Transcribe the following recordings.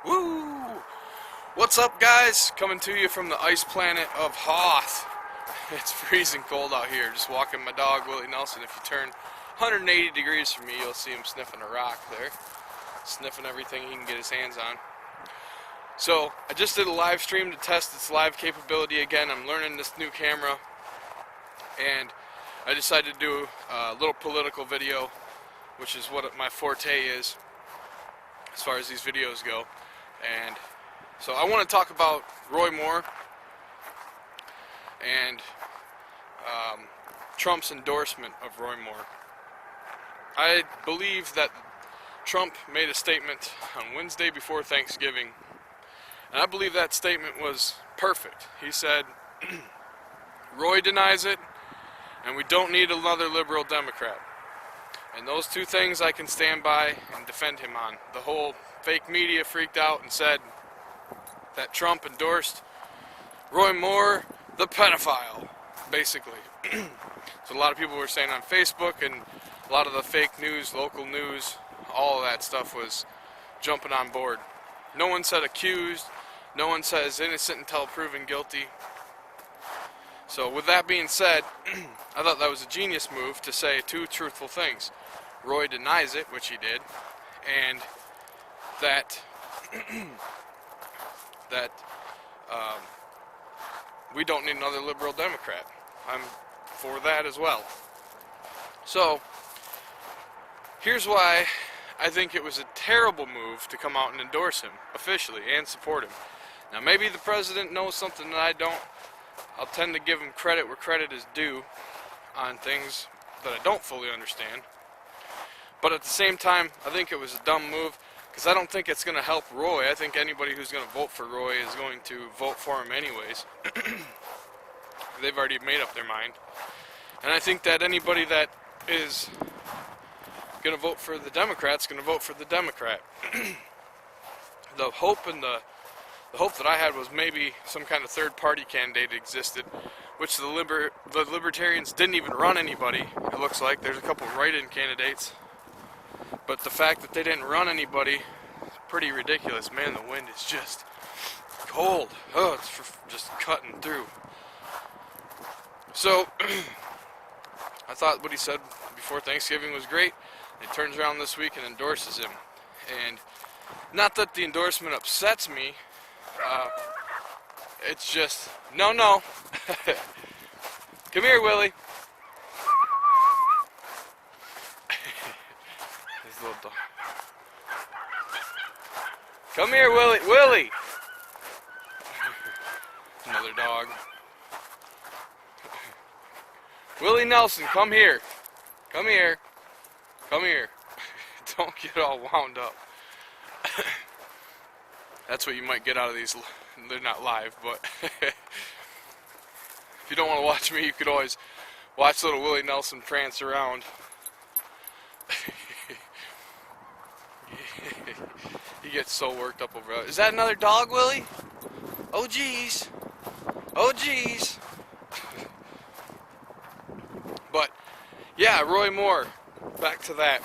Woo! What's up, guys? Coming to you from the ice planet of Hoth. It's freezing cold out here. Just walking my dog, Willie Nelson. If you turn 180 degrees from me, you'll see him sniffing a rock there. Sniffing everything he can get his hands on. So, I just did a live stream to test its live capability again. I'm learning this new camera. And I decided to do a little political video, which is what my forte is as far as these videos go. And so I want to talk about Roy Moore and Trump's endorsement of Roy Moore. I believe that Trump made a statement on Wednesday before Thanksgiving, and I believe that statement was perfect. He said, Roy denies it, and we don't need another liberal Democrat. And those two things I can stand by and defend him on. The whole fake media freaked out and said that Trump endorsed Roy Moore, the pedophile, basically. So a lot of people were saying on Facebook, and a lot of the fake news, local news, all of that stuff was jumping on board. No one said accused, no one says innocent until proven guilty. So with that being said, I thought that was a genius move to say two truthful things. Roy denies it, which he did, and that we don't need another liberal Democrat. I'm for that as well. So here's why I think it was a terrible move to come out and endorse him officially and support him. Now maybe the president knows something that I don't. I'll tend to give him credit where credit is due on things that I don't fully understand. But at the same time, I think it was a dumb move because I don't think it's going to help Roy. I think anybody who's going to vote for Roy is going to vote for him anyways. They've already made up their mind. And I think that anybody that is going to vote for the Democrat is going to vote for the Democrat. The hope that I had was maybe some kind of third-party candidate existed, which the libertarians didn't even run anybody. It looks like there's a couple write-in candidates, but the fact that they didn't run anybody is pretty ridiculous. Man, the wind is just cold. Oh, it's just cutting through. So I thought what he said before Thanksgiving was great. He turns around this week and endorses him, and not that the endorsement upsets me. It's just, no. Come here, Willie. His little dog. Come here, Willie. Willie! Another dog. Willie Nelson, come here. Come here. Come here. Don't get all wound up. That's what you might get out of these. They're not live, but if you don't want to watch me, you could always watch little Willie Nelson prance around. He gets so worked up over it. Is that another dog, Willie? Oh, geez. Oh, geez. But, yeah, Roy Moore. Back to that.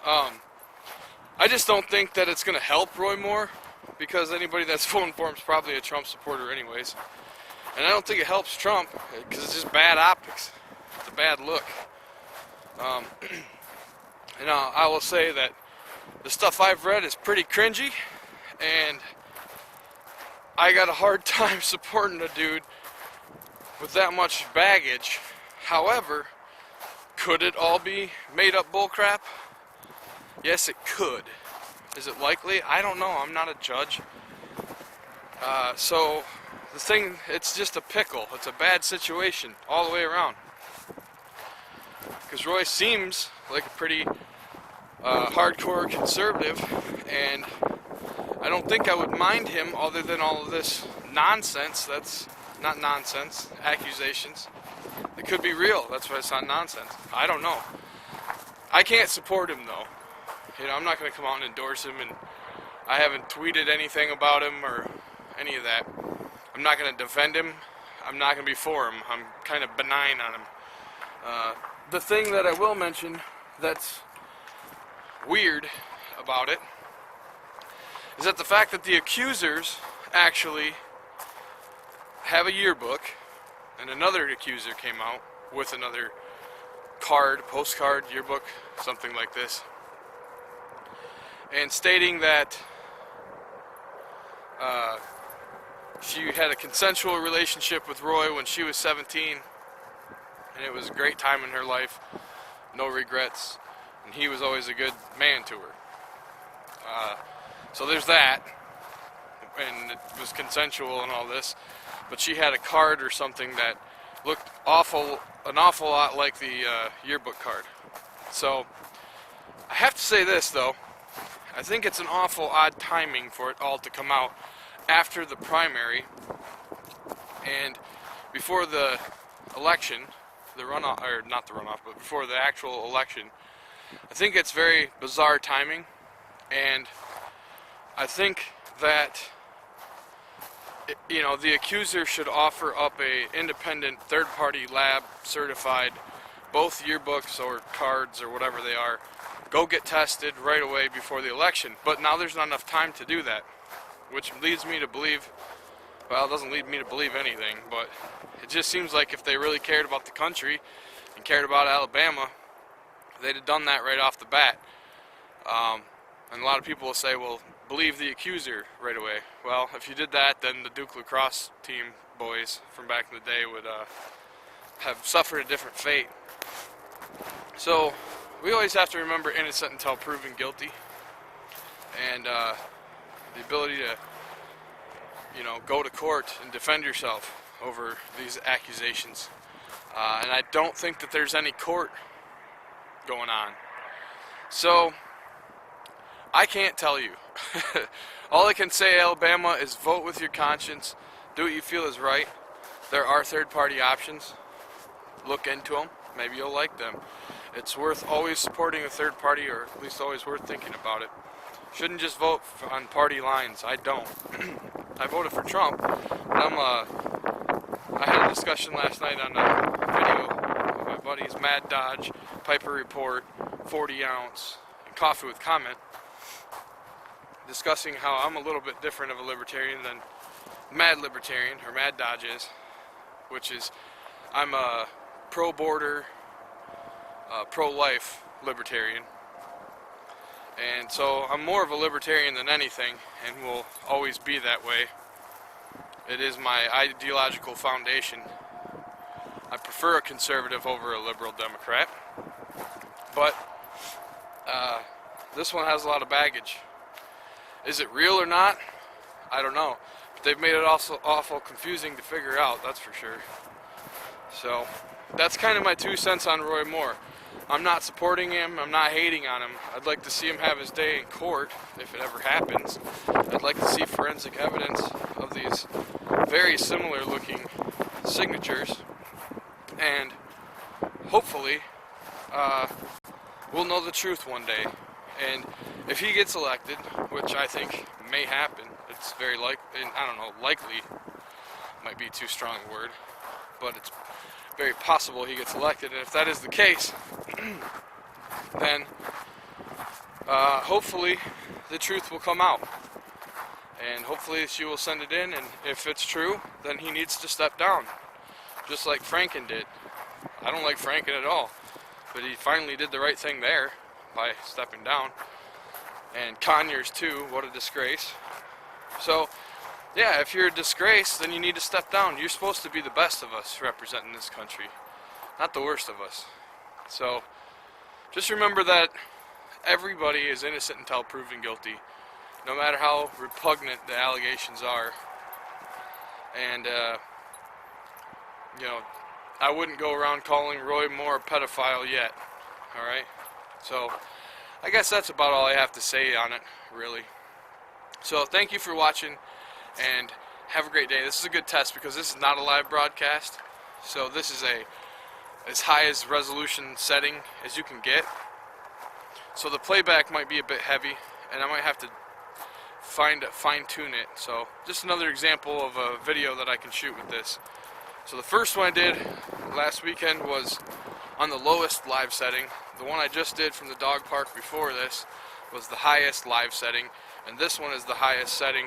I just don't think that it's going to help Roy Moore, because anybody that's voting for him is probably a Trump supporter anyways. And I don't think it helps Trump, because it's just bad optics. It's a bad look. And I will say that the stuff I've read is pretty cringy, and I got a hard time supporting a dude with that much baggage. However, could it all be made up bullcrap? Yes, it could. Is it likely? I don't know. I'm not a judge. So the thing, it's just a pickle. It's a bad situation all the way around. Because Roy seems like a pretty hardcore conservative, and I don't think I would mind him other than all of this nonsense. That's not nonsense, accusations. It could be real. That's why it's not nonsense. I don't know. I can't support him though. I'm not going to come out and endorse him, and I haven't tweeted anything about him or any of that. I'm not going to defend him. I'm not going to be for him. I'm kind of benign on him. The thing that I will mention that's weird about it is that the fact that the accusers actually have a yearbook, and another accuser came out with another card, postcard, yearbook, something like this, and stating that she had a consensual relationship with Roy when she was 17, and it was a great time in her life, no regrets, and he was always a good man to her. So there's that, and it was consensual and all this, but she had a card or something that looked an awful lot like the yearbook card. So I have to say this though, I think it's an awful odd timing for it all to come out after the primary and before the election, the runoff, or not the runoff, but before the actual election. I think it's very bizarre timing, and I think that, you know, the accuser should offer up a independent third-party lab certified, both yearbooks or cards or whatever they are, go get tested right away before the election. But now there's not enough time to do that, which leads me to believe, well, it doesn't lead me to believe anything, but it just seems like if they really cared about the country and cared about Alabama, they'd have done that right off the bat. And a lot of people will say, well, believe the accuser right away. Well, if you did that, then the Duke lacrosse team boys from back in the day would have suffered a different fate. So we always have to remember innocent until proven guilty, and the ability to, you know, go to court and defend yourself over these accusations. And I don't think that there's any court going on. So I can't tell you. All I can say, Alabama, is vote with your conscience. Do what you feel is right. There are third-party options. Look into them. Maybe you'll like them. It's worth always supporting a third party, or at least always worth thinking about it. Shouldn't just vote on party lines. I don't. I voted for Trump, but I had a discussion last night on a video of my buddies Mad Dodge, Piper Report, 40 ounce, and Coffee with Comment, discussing how I'm a little bit different of a libertarian than Mad Libertarian, or Mad Dodge is, which is I'm a pro-border, pro-life libertarian. And so I'm more of a libertarian than anything, and will always be that way. It is my ideological foundation. I prefer a conservative over a liberal Democrat, but this one has a lot of baggage. Is it real or not? I don't know. But they've made it also awful confusing to figure out, that's for sure. So that's kind of my 2 cents on Roy Moore. I'm not supporting him, I'm not hating on him. I'd like to see him have his day in court, if it ever happens. I'd like to see forensic evidence of these very similar looking signatures, and hopefully we'll know the truth one day. And if he gets elected, which I think may happen, it's very likely, I don't know, likely might be too strong a word, but it's very possible he gets elected, and if that is the case, then hopefully the truth will come out, and hopefully she will send it in, and if it's true, then he needs to step down, just like Franken did. I don't like Franken at all, but he finally did the right thing there by stepping down, and Conyers too. What a disgrace. So yeah, if you're a disgrace, then you need to step down. You're supposed to be the best of us representing this country, not the worst of us. So just remember that everybody is innocent until proven guilty, no matter how repugnant the allegations are. And you know, I wouldn't go around calling Roy Moore a pedophile yet. Alright? So I guess that's about all I have to say on it, really. So thank you for watching, and have a great day. This is a good test because this is not a live broadcast, so this is as high as resolution setting as you can get. So the playback might be a bit heavy, and I might have to fine-tune it. So just another example of a video that I can shoot with this. So the first one I did last weekend was on the lowest live setting. The one I just did from the dog park before this was the highest live setting, and this one is the highest setting